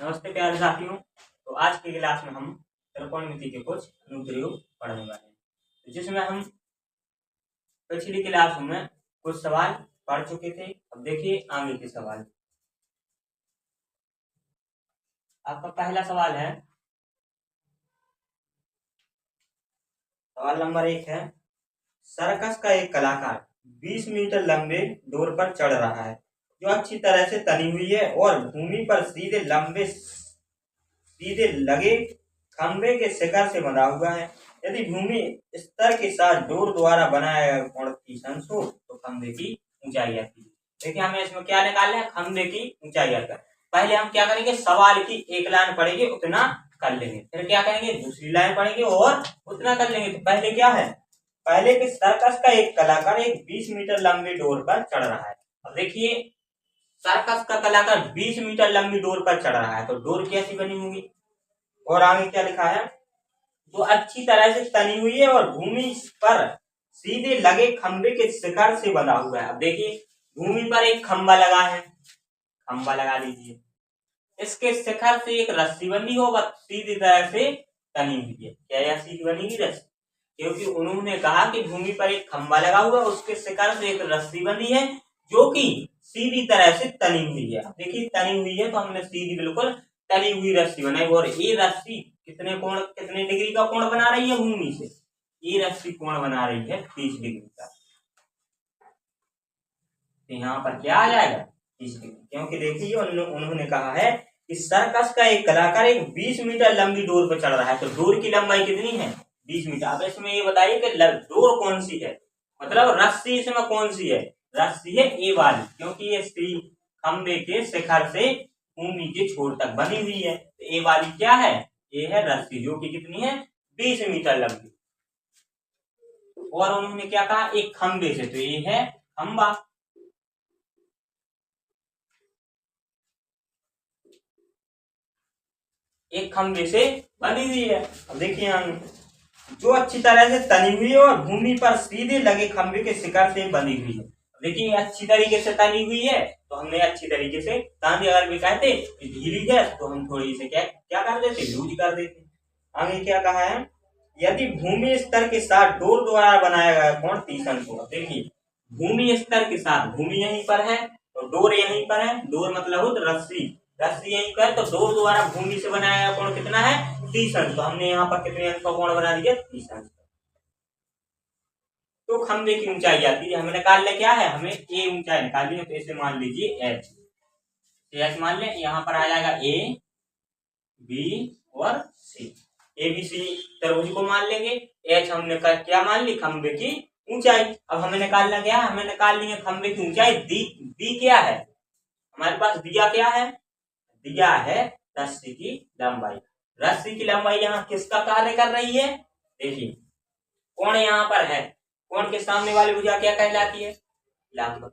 नमस्ते प्यारे साथियों। तो आज की क्लास में हम त्रिकोणमिति के कुछ अनुप्रयोग पढ़ने वाले हैं, जिसमें हम पिछली क्लास में कुछ सवाल पढ़ चुके थे। अब देखिए आगे के सवाल। आपका पहला सवाल है, सवाल नंबर 1 है, सर्कस का एक कलाकार 20 मीटर लंबे डोर पर चढ़ रहा है जो अच्छी तरह से तनी हुई है और भूमि पर सीधे लगे खंभे के शिखर से बंधा हुआ है। यदि भूमि स्तर के साथ डोर द्वारा बनाया गया कोण 30 अंश हो तो खंभे की ऊंचाई आती है। देखिए हमें इसमें क्या निकालना है, खंभे की ऊंचाई आता है। पहले हम क्या करेंगे, सवाल की एक लाइन पढ़ेंगे उतना कर लेंगे, फिर क्या करेंगे दूसरी लाइन पढ़ेंगे और उतना कर लेंगे। तो पहले क्या है, पहले के सर्कस का एक कलाकार एक 20 मीटर लंबी डोर पर चढ़ रहा है। अब देखिए सर्कस का कलाकार 20 मीटर लंबी डोर पर चढ़ रहा है तो डोर कैसी बनी होगी, और आगे क्या लिखा है, तो अच्छी तरह से तनी हुई है और भूमि पर सीधे लगे खंभे के शिखर से बंधा हुआ है। अब देखिए भूमि पर एक खंभा लगा है, खंभा लगा लीजिए, इसके शिखर से एक रस्सी बनी हो वह सीधी तरह से तनी हुई है। क्या यह सीधी बनेगी रस्सी, क्योंकि उन्होंने कहा कि भूमि पर एक खंभा लगा हुआ है, उसके शिखर से एक रस्सी बनी है जो कि सीधी तरह से तनी हुई है। देखिए तनी हुई है तो हमने सीधी बिल्कुल तनी हुई रस्सी बनाई, और ये रस्सी कितने डिग्री का कोण बना रही है भूमि से, ये रस्सी कोण बना रही है 30 डिग्री का। तो यहाँ पर क्या आ जाएगा 30 डिग्री, क्योंकि देखिए उन्होंने कहा है कि सर्कस का एक कलाकार एक 20 मीटर लंबी डोर पर चढ़ रहा है, तो डोर की लंबाई कितनी है 20 मीटर। अब इसमें ये बताइए कि डोर कौन सी है, मतलब रस्सी इसमें कौन सी है, रस्सी है ए वाली, क्योंकि ये खंबे के शिखर से भूमि के छोर तक बनी हुई है। तो ए वाली क्या है, ये है रस्सी जो कि कितनी है 20 मीटर लंबी। और उन्होंने क्या कहा, एक खंबे से, तो ये है खंबा। एक खंबे से बनी हुई है। अब देखिए जो अच्छी तरह से तनी हुई है और भूमि पर सीधे लगे खंबे के शिखर से बनी हुई है। देखिए अच्छी तरीके से तनी हुई है तो हमने अच्छी तरीके से तानी, अगर भी कहते ढीली है तो हम थोड़ी से क्या क्या कर देते, लूज कर देते। आगे क्या कहा है, यदि भूमि स्तर के साथ डोर द्वारा बनाया गया कोण 30 अंश होगा। देखिए भूमि स्तर के साथ, भूमि यहीं पर है तो डोर यहीं पर है, डोर मतलब हो तो रस्सी, रस्सी यहीं पर है तो डोर द्वारा भूमि से बनाया गया कोण कितना है 30 अंश। तो हमने यहाँ पर कितने अंश का कोण बना दिया 30 अंश। तो खंबे की ऊंचाई आती है, हमें निकालना क्या है, हमें ए ऊंचाई निकालनी है। तो इसे मान लीजिए एच, एच मान ले, यहाँ पर आ जाएगा ए बी और सी, ए बी सी त्रिभुज को मान लेंगे। एच हमने क्या मान ली, खंबे की ऊंचाई। अब हमें निकालना क्या है, हमें निकालनी है खंबे की ऊंचाई। दी क्या है हमारे पास, दिया क्या है, दिया है रस्सी की लंबाई। रस्सी की लंबाई यहाँ किसका कार्य कर रही है, देखिए कोण यहाँ पर है, कोण के सामने वाली भुजा क्या कहलाती है, लंब।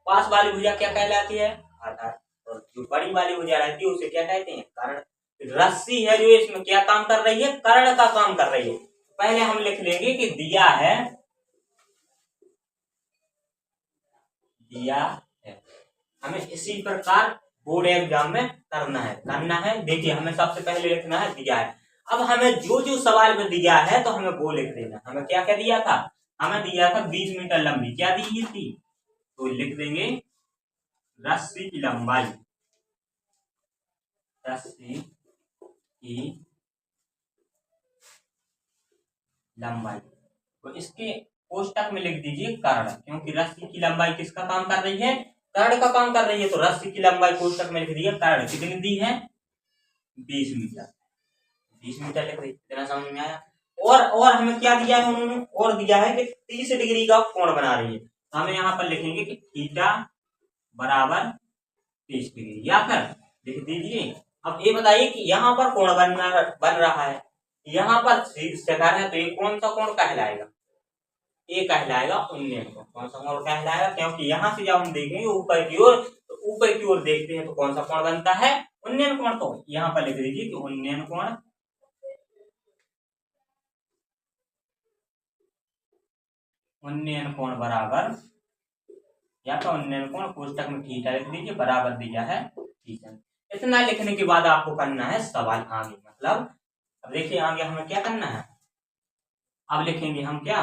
पास वाली भुजा क्या कहलाती है, आधार। और जो बड़ी वाली भुजा रहती है उसे क्या कहते हैं, कर्ण। रस्सी है जो इसमें क्या काम कर रही है, कर्ण का काम कर रही है। पहले हम लिख लेंगे कि दिया है, दिया है। हमें इसी प्रकार बोर्ड एग्जाम में करना है। देखिए हमें सबसे पहले लिखना है दिया है। अब हमें जो जो सवाल में दिया है तो हमें वो लिख देना। हमें क्या क्या दिया था, हमें दिया था 20 मीटर लंबी, क्या दी थी, तो लिख देंगे रस्सी की लंबाई, रस्सी की लंबाई। तो इसके कोष्टक में लिख दीजिए कर्ण, क्योंकि रस्सी की लंबाई किसका काम कर रही है, कर्ण का काम कर रही है। तो रस्सी की लंबाई कोष्टक में लिख दिया कर्ण, कितनी दी है 20 मीटर, 20 मीटर लिख दी। इतना समझ में आया। और हमें क्या दिया है उन्होंने, और दिया है कि 30 डिग्री का कोण बना रही है। तो हमें यहाँ पर लिखेंगे कि थीटा बराबर 30 डिग्री, या फिर लिख दीजिए। अब ये बताइए कि यहाँ पर कोण बन रहा है, यहाँ पर शिखर है, तो ये कौन सा कोण कहलाएगा, ये कहलाएगा उन्नयन कोण। कौन सा कोण कहलाएगा, क्योंकि यहाँ से जब हम देखेंगे ऊपर की ओर, तो ऊपर की ओर देखते हैं तो कौन सा कोण बनता है, उन्नयन कोण। तो यहाँ पर लिख दीजिए कि उन्नयन कोण, उन्नयन कोण बराबर, या तो उन्नयन कोण कोष्टक में थीटा लिख दीजिए, बराबर दिया है 30 अंश। इतना लिखने के बाद आपको करना है सवाल आगे, मतलब अब देखिए आगे हमें क्या करना है। अब लिखेंगे हम क्या,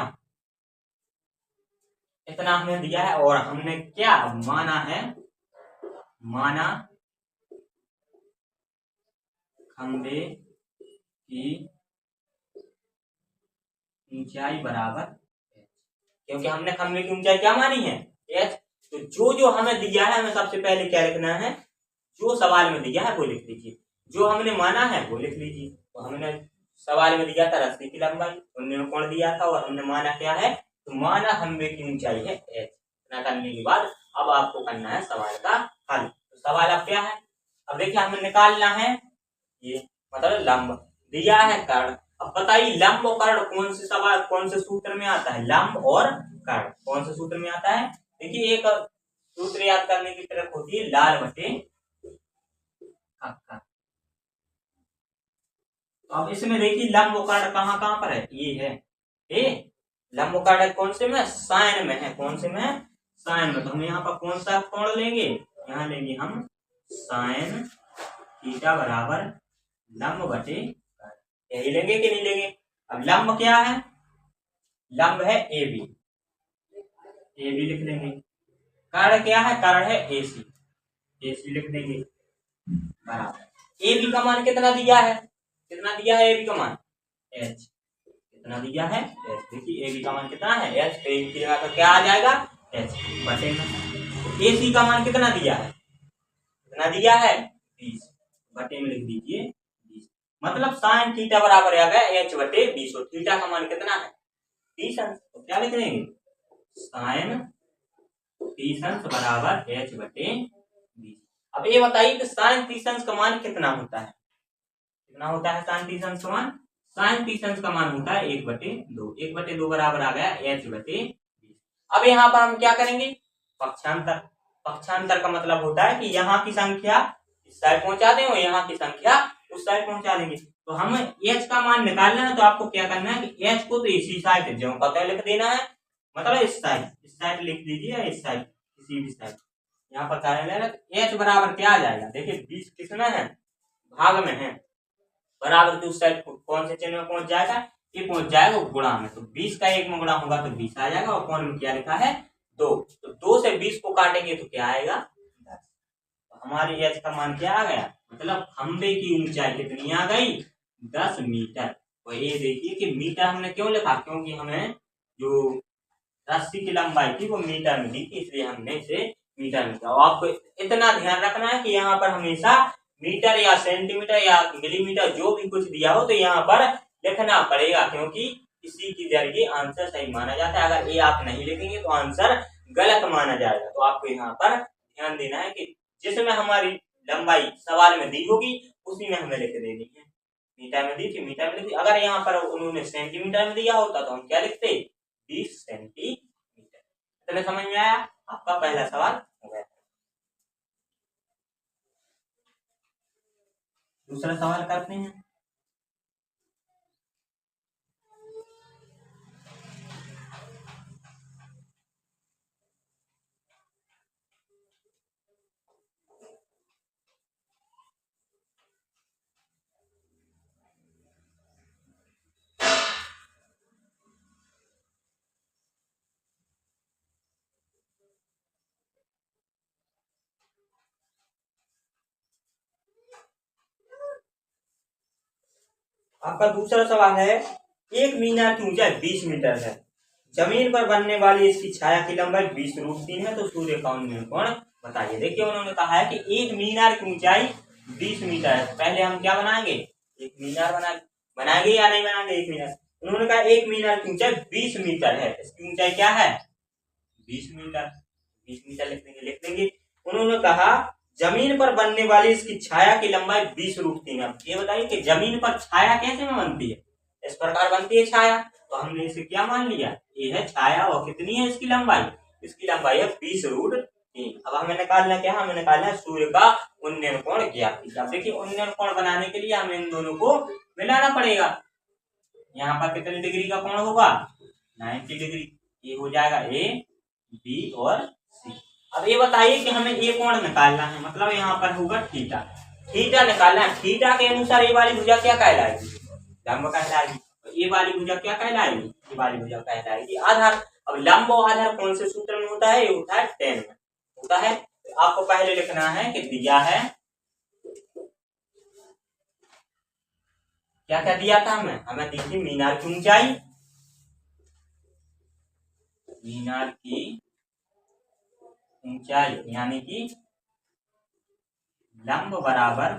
इतना हमें दिया है और हमने क्या माना है, माना खंबे की ऊंचाई बराबर h, क्योंकि हमने खंबे की ऊंचाई क्या मानी है, h। तो जो हमें दिया है हमें सबसे पहले क्या लिखना है, जो सवाल में दिया है वो लिख लीजिए, जो हमने माना है वो लिख लीजिए। तो हमने सवाल में दिया था रस्सी की लंबाई, उन्होंने कोण दिया था और हमने माना क्या है, तो माना खंबे की ऊंचाई है h। इतना करने के बाद अब आपको करना है सवाल का हल। तो सवाल अब क्या है, अब देखिए हमें निकालना है ये, मतलब लंब दिया है कर्ण। अब बताइए लंब और कर्ण कौन से सवाल कौन से सूत्र में आता है, लंब और कर्ण कौन से सूत्र में आता है। देखिए एक सूत्र याद करने की तरफ होती है लाल बटे अक्का। तो अब इसमें देखिए लंब और कर्ण कहाँ कहाँ पर है, ये है ए, लंब और कर्ण कौन से में, साइन में है, कौन से में, साइन में। तो हम यहाँ पर कौन सा कोण लेंगे, यहाँ लेंगे हम साइन थीटा बराबर लंब बटे कर्ण, यही लेंगे कि नहीं लेंगे। अब लंब क्या है, लंब है ए बी, ए बी लिख लेंगे। कर्ण क्या है, कर्ण है ए सी, ए सी लिख देंगे बराबर। ए बी का मान कितना दिया है, कितना दिया है ए बी का मान, एच, कितना दिया है एच। देखिए ए बी का मान कितना है एच, तो ए बी की जगह पर क्या आ जाएगा एच बटे में। ए सी का मान कितना दिया है, कितना दिया है 20, बटे में लिख दीजिए 20, मतलब साइन थीटा बराबर आ गया एच बटे 20। और थीटा का मान कितना है 30 अंश, तो क्या लिख देंगे साइन 30 अंश बराबर एच बटे 20। अब ये बताइए कि साइन 30 अंश का मान कितना होता है, कितना होता है साइन 30 अंश का मान, साइन 30 अंश का मान होता है 1/2, 1/2 बराबर आ गया एच बटे 20। अब यहाँ पर हम क्या करेंगे, पक्षांतर, पक्षांतर का मतलब होता है कि यहाँ की संख्या इस साइड पहुंचा दें और यहाँ की संख्या उस साइड पहुंचा देंगे। तो हमें एच का मान निकालना है, तो आपको क्या करना है कि एच को तो इसी साइड जो पता लिख देना है, मतलब इस साइड लिख दीजिए, इस साइड किसी भी साइड। यहाँ पर क्या लेना, एच बराबर क्या आ जाएगा, देखिए 20 किसमें है, भाग में है, बराबर की उस साइड कौन से चिन्ह में पहुंच जाएगा, ये पहुंच जाएगा गुणा में। तो 20 का 1 में गुणा होगा तो 20 आ जाएगा, और कौन में क्या लिखा है 2, तो 2 से 20 को काटेंगे तो क्या आएगा 10। तो हमारी एच का मान क्या आ गया, मतलब खंबे की ऊंचाई कितनी आ गई 10 मीटर। तो ये देखिए कि मीटर हमने क्यों लिखा, क्योंकि हमें जो रस्सी की लंबाई थी वो मीटर में दी थी, इसलिए हमने इसे मीटर में किया। और आपको इतना ध्यान रखना है कि यहाँ पर हमेशा मीटर या सेंटीमीटर या मिलीमीटर जो भी कुछ दिया हो तो यहाँ पर लिखना पड़ेगा, क्योंकि इसी के जरिए आंसर सही माना जाता है। अगर ये आप नहीं लिखेंगे तो आंसर गलत माना जाएगा। तो आपको यहाँ पर ध्यान देना है कि जिसमें हमारी लंबाई सवाल में दी होगी उसी में हमें लिख देनी है। मीटर में दी थी मीटर में लिख दी, अगर यहाँ पर उन्होंने सेंटीमीटर में दिया होता तो हम क्या लिखते 20 सेंटीमीटर। इतने समझ में आया, आपका पहला सवाल हो गया। दूसरा सवाल करते हैं। आपका दूसरा सवाल है, एक मीनार की ऊंचाई 20 मीटर है, जमीन पर बनने वाली इसकी छाया की लंबाई 20√3 है, तो सूर्य का उन्नयन कोण बताइए। देखिए उन्होंने कहा है कि एक मीनार की ऊंचाई 20 मीटर है। पहले हम क्या बनाएंगे, एक मीनार बनाएंगे या नहीं बनाएंगे एक मीनार। उन्होंने कहा एक मीनार की ऊंचाई 20 मीटर है, इसकी ऊंचाई क्या है 20 मीटर, 20 मीटर लिख देंगे। उन्होंने कहा जमीन पर बनने वाली इसकी छाया की लंबाई 20√3 है। ये बताइए कि जमीन पर छाया कैसे में बनती है, इस प्रकार बनती है छाया। तो हमने इसे क्या मान लिया, ये है छाया, और कितनी है इसकी लंबाई, इसकी लंबाई है 20√3। अब हमें निकालना क्या है, हमें निकालना है सूर्य का उन्नयन कोण ज्ञात कीजिए। अब देखिए उन्नयन कोण बनाने के लिए हमें इन दोनों को मिलाना पड़ेगा। यहाँ पर कितने डिग्री का कोण होगा 90 डिग्री, ये हो जाएगा ए बी और सी। अब ये बताइए कि हमें ए कोण निकालना है, मतलब यहाँ पर होगा थीटा। थीटा निकालना है। थीटा के अनुसार ये वाली भुजा क्या कहलाएगी? लंब कहलाएगी। ये वाली भुजा क्या कहलाएगी? ये वाली भुजा कहलाएगी आधार। अब लंब और आधार कौन से सूत्र में होता है? ये होता है tan में होता है। तो आपको पहले लिखना है कि दिया है, क्या क्या दिया था हमें दी थी मीनार की ऊंचाई, मीनार की ऊंचाई यानी कि लंब बराबर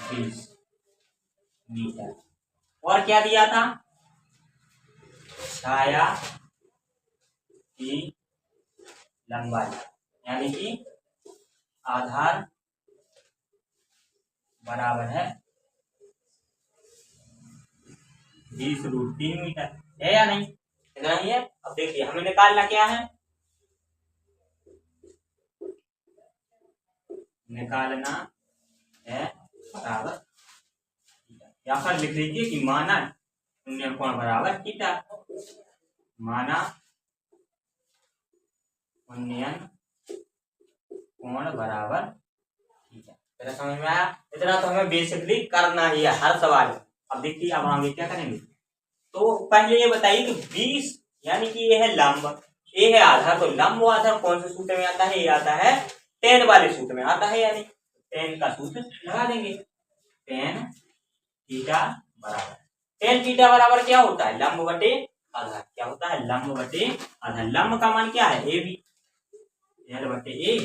20 मीटर। और क्या दिया था? छाया की लंबाई यानी कि आधार बराबर है 20√3 मीटर। है या नहीं? इतना ही है। अब देखिए हमें निकालना क्या है? निकालना है बराबर, यहाँ पर लिख लीजिए कि माना शून्य कोण बराबर थीटा, माना शून्य कोण बराबर थीटा। मेरा समझ में आया? इतना तो हमें बेसिकली करना ही है हर सवाल में। अब देखिए अब आगे क्या करेंगे। तो पहले ये बताइए कि 20 यानी कि ये है लंब, ये है आधार। तो लंब और आधार कौन से सूत्र में आता है? ये आता है tan वाले सूत्र में आता है, यानी tan का सूत्र लगा देंगे। tan थीटा बराबर, tan थीटा बराबर क्या होता है? लंब बटे आधार। क्या होता है? लंब बटे आधार। लंब का मान क्या है? ए बी, एल बटे ए।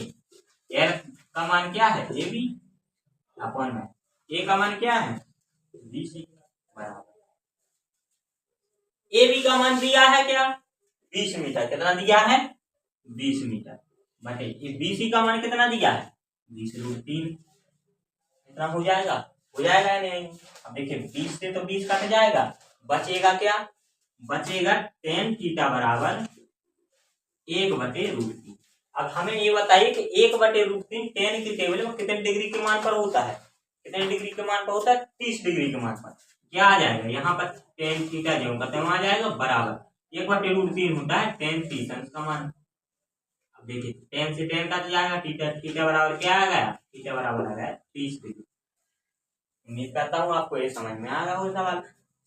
एल का मान क्या है? ए बी अपन में। ए का मान क्या है? बी सी बराबर। ए बी का मान दिया है क्या? 20 मीटर। कितना दिया है? 20 मीटर बटे ये बी सी का मान कितना दिया है? 20√3। इतना हो जाएगा? हो जाएगा या नहीं? अब देखिए 20 से तो 20 कट जाएगा, बचेगा क्या? बचेगा tan थीटा बराबर 1/√3। अब हमें ये बताइए कि 1/√3 tan की टेबल में कितने डिग्री के मान पर होता है? कितने डिग्री के मान पर होता है? 30 डिग्री के मान पर। क्या आ जाएगा यहाँ पर? tan थीटा जो खत्म आ जाएगा बराबर 1/√3 होता है tan थीटा का मान। अब देखिए tan से tan कट जाएगा, थीटा थीटा बराबर क्या आ गया? थीटा बराबर आ गया 30 डिग्री। उम्मीद करता हूँ आपको ये समझ में आ रहा हो सवाल।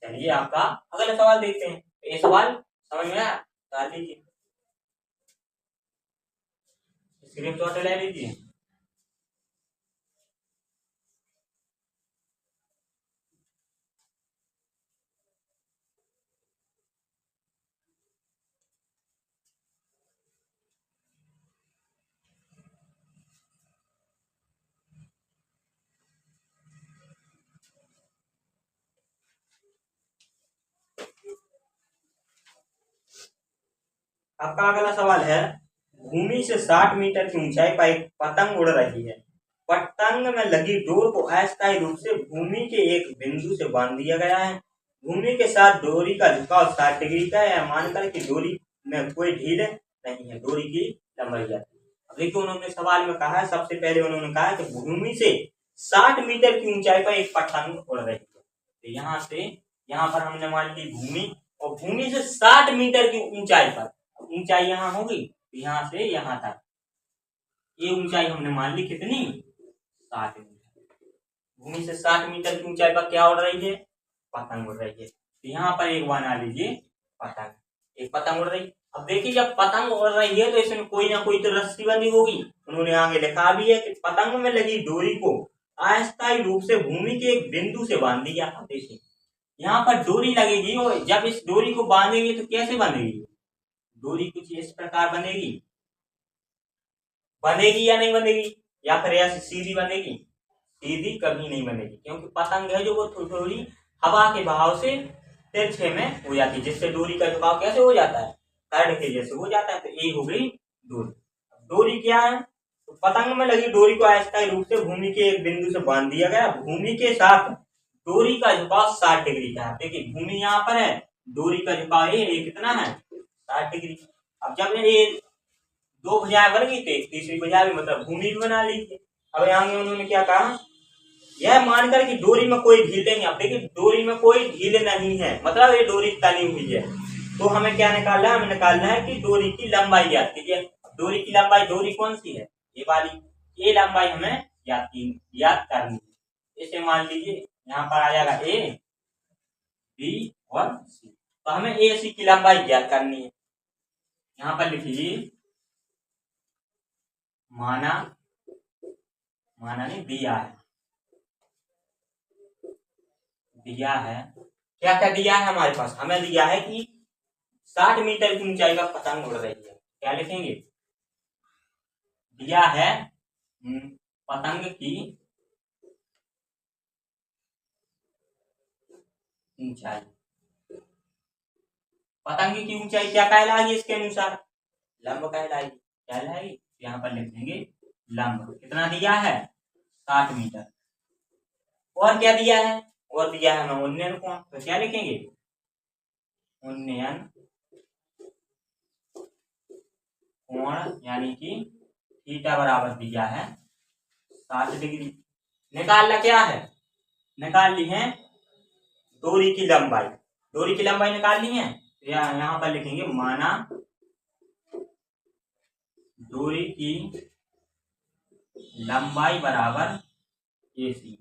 चलिए आपका अगला सवाल देखते हैं। ये सवाल समझ में आया? डाल लीजिए, स्क्रीनशॉट ले लीजिए। आपका अगला सवाल है, भूमि से 60 मीटर की ऊंचाई पर एक पतंग उड़ रही है। पतंग में लगी डोर को अस्थायी रूप से भूमि के एक बिंदु से बांध दिया गया है। भूमि के साथ डोरी का झुकाव 60 डिग्री का है। मानकर कि डोरी में कोई ढील नहीं है, डोरी की लंबाई जाती है। अब देखिए उन्होंने सवाल में कहा है, सबसे पहले उन्होंने कहा है कि भूमि से 60 मीटर की ऊंचाई पर एक पतंग उड़ रही है। तो यहाँ से यहाँ पर हमने मान ली भूमि, और भूमि से 60 मीटर की ऊंचाई पर, ऊंचाई यहाँ होगी यहाँ से यहाँ तक, ये ऊंचाई हमने मान ली कितनी? 60 मीटर। भूमि से 60 मीटर की ऊंचाई पर क्या उड़ रही है? पतंग उड़ रही है। तो यहाँ पर एक बना लीजिए पतंग, एक पतंग उड़ रही। अब देखिए जब पतंग उड़ रही है तो इसमें कोई ना कोई तो रस्सी बंधी होगी। उन्होंने आगे लिखा भी है कि पतंग में लगी डोरी को अस्थायी रूप से भूमि के एक बिंदु से बांध दिया। देखिए यहाँ पर डोरी लगेगी, और जब इस डोरी को बांधेंगे तो कैसे बंधेगी? डोरी कुछ इस प्रकार बनेगी, बनेगी या नहीं बनेगी? या फिर ऐसे सीधी बनेगी? सीधी कभी नहीं बनेगी, क्योंकि पतंग है जो वो थोड़ी हवा के बहाव से तिरछे में हो जाती है, जिससे डोरी का झुकाव कैसे हो जाता है? कर्ड के जैसे हो जाता है। तो ये हो गई डोरी। डोरी क्या है? तो पतंग में लगी डोरी को अस्थायी रूप से भूमि के एक बिंदु से बांध दिया गया। भूमि के साथ डोरी का झुकाव 60 डिग्री का है। देखिए भूमि यहाँ पर है, डोरी का झुकाव ये कितना है? 60 डिग्री। अब जब ये दो भुजाएं बन गई थी, तीसरी भुजा भी मतलब भूमि भी बना लीजिए। अब यहाँ उन्होंने क्या कहा? यह मानकर कि डोरी में कोई ढील नहीं। अब देखिए डोरी में कोई ढील नहीं है, मतलब ये डोरी तनी हुई है। तो हमें क्या निकालना है? हमें निकालना है कि डोरी की लंबाई ज्ञात कीजिए। डोरी की लंबाई, डोरी कौन सी है? ये वाली, ये लंबाई हमें ज्ञात करनी है। इसे मान लीजिए यहाँ पर आ जाएगा ए बी और सी। तो हमें ए सी की लंबाई ज्ञात करनी है। यहाँ पर लिखिए माना नहीं दिया है क्या क्या दिया है हमारे पास, हमें दिया है कि 60 मीटर की ऊंचाई का पतंग उड़ रही है। क्या लिखेंगे, दिया है पतंग की ऊंचाई। पतंग की ऊंचाई क्या कहलाएगी, इसके अनुसार लंब कहलाएगी। क्या कहलाएगी, यहाँ पर लिख देंगे लंब। कितना दिया है, 60 मीटर। और क्या दिया है, और दिया है हमें उन्नयन कोण। तो क्या लिखेंगे, उन्नयन कोण यानी कि थीटा बराबर दिया है 60 डिग्री। निकालना क्या है, निकाल ली है डोरी की लंबाई। डोरी की लंबाई निकाल ली है। यहाँ पर लिखेंगे माना डोरी की लंबाई बराबर AC।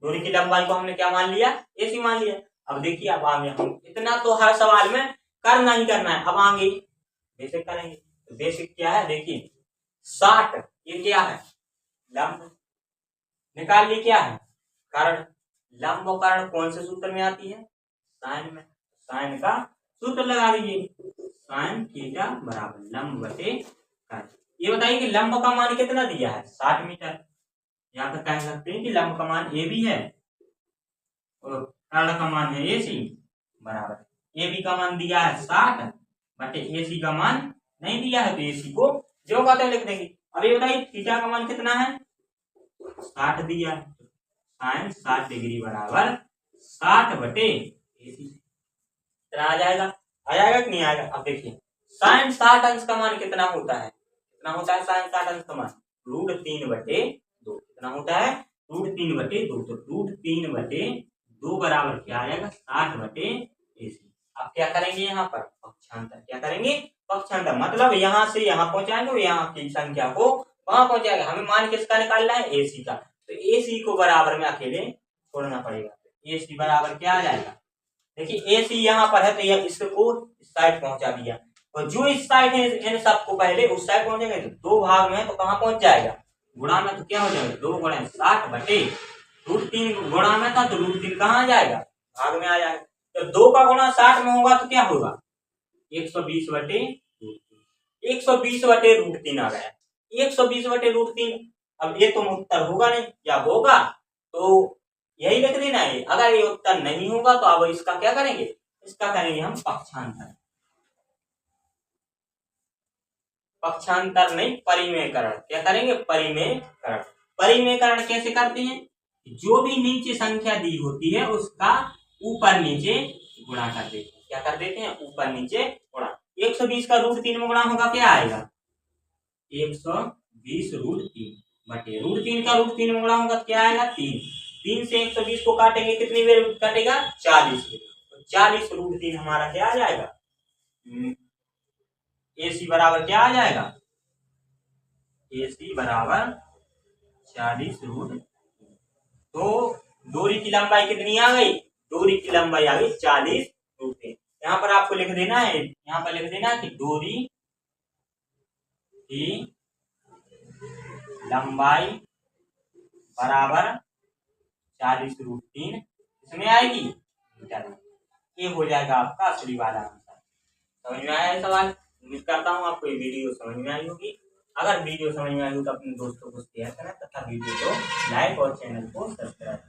डोरी की लंबाई को हमने क्या मान लिया, AC मान लिया। अब देखिए अब आगे हम इतना तो हर सवाल में करना ही करना है। अब आगे बेसिक करेंगे। तो बेसिक क्या है, देखिए 60 ये क्या है, लंब। निकाल ली क्या है, कर्ण। लंब और कर्ण कौन से सूत्र में आती है, साइन में। साइन का सूत्र लगा दीजिए, साइन थीटा बराबर लंब बटे कर्ण। ये बताइए कि लंब का मान कितना दिया है, 60 मीटर। यहाँ पर कह सकते हैं कि लंब का मान ए बी है और कर्ण का मान है AC बराबर। ए बी का मान दिया है 60 बटे AC का मान नहीं दिया है, तो AC को जो कहते हैं लिख देंगे। अब ये बताइए थीटा का मान कितना है, 60 दिया है। साइन 60 डिग्री बराबर 60 बटे AC। आ जाएगा कि नहीं आएगा। अब देखिए साइन 60 अंश का मान कितना होता है, कितना होता है साइन 60 अंश का मान, √3/2। कितना होता है, √3/2। तो √3/2 बराबर क्या आ जाएगा, 60 बटे AC। अब क्या करेंगे, यहाँ पर पक्षांतर। क्या करेंगे, पक्षांतर। मतलब यहाँ से यहाँ पहुंचाएंगे, यहाँ की संख्या को वहां पहुंचाएगा। हमें मान किसका निकालना है, AC का। तो AC को बराबर में अकेले छोड़ना पड़ेगा। AC बराबर क्या आ जाएगा, देखिए AC यहाँ पर है तो यह इसको इस साइड पहुंचा दिया, और जो इस साइड है इन सबको पहले उस साइड पहुंचेंगे। तो 2 भाग में तो कहाँ पहुंच जाएगा, गुणा में। तो क्या हो जाएगा, 2 गुणा 60 बटे √3। गुणा में था तो √3 कहाँ आ जाएगा, भाग में आ जाएगा। तो 2 का गुणा 60 में होगा तो क्या होगा, 120 बटे 120 बटे √3 आ गया। 120 बटे √3। अब ये तो उत्तर होगा नहीं, या होगा तो यही लिख देना है। अगर ये उत्तर नहीं होगा तो अब इसका क्या करेंगे, इसका करेंगे हम पक्षांतर। पक्षांतर नहीं, परिमेयकरण। क्या करेंगे, परिमेयकरण। परिमेयकरण कैसे करते हैं, जो भी नीचे संख्या दी होती है उसका ऊपर नीचे गुणा कर देते हैं। क्या कर देते हैं, ऊपर नीचे गुणा। 120 का √3 में गुणा होगा, क्या आएगा, 120 √3 बटे √3 का √3 में गुणा होगा तो क्या आएगा, 3। 3 से 120 को काटेंगे, कितनी देर कटेगा, 40। तो 40 √3 हमारा क्या आ जाएगा, AC बराबर क्या आ जाएगा, AC बराबर 40 √3। तो डोरी की लंबाई कितनी आ गई, डोरी की लंबाई आ गई 40 √3। यहाँ पर आपको लिख देना है, यहाँ पर लिख देना है कि डोरी की लंबाई बराबर 40 √3 इसमें आएगी मीटर में। ये हो जाएगा आपका असली वाला आंसर। समझ में आया सवाल, उम्मीद करता हूँ आपको ये वीडियो समझ में आई होगी। अगर वीडियो समझ में आई हो तो अपने दोस्तों को शेयर करें तथा वीडियो को लाइक और चैनल को सब्सक्राइब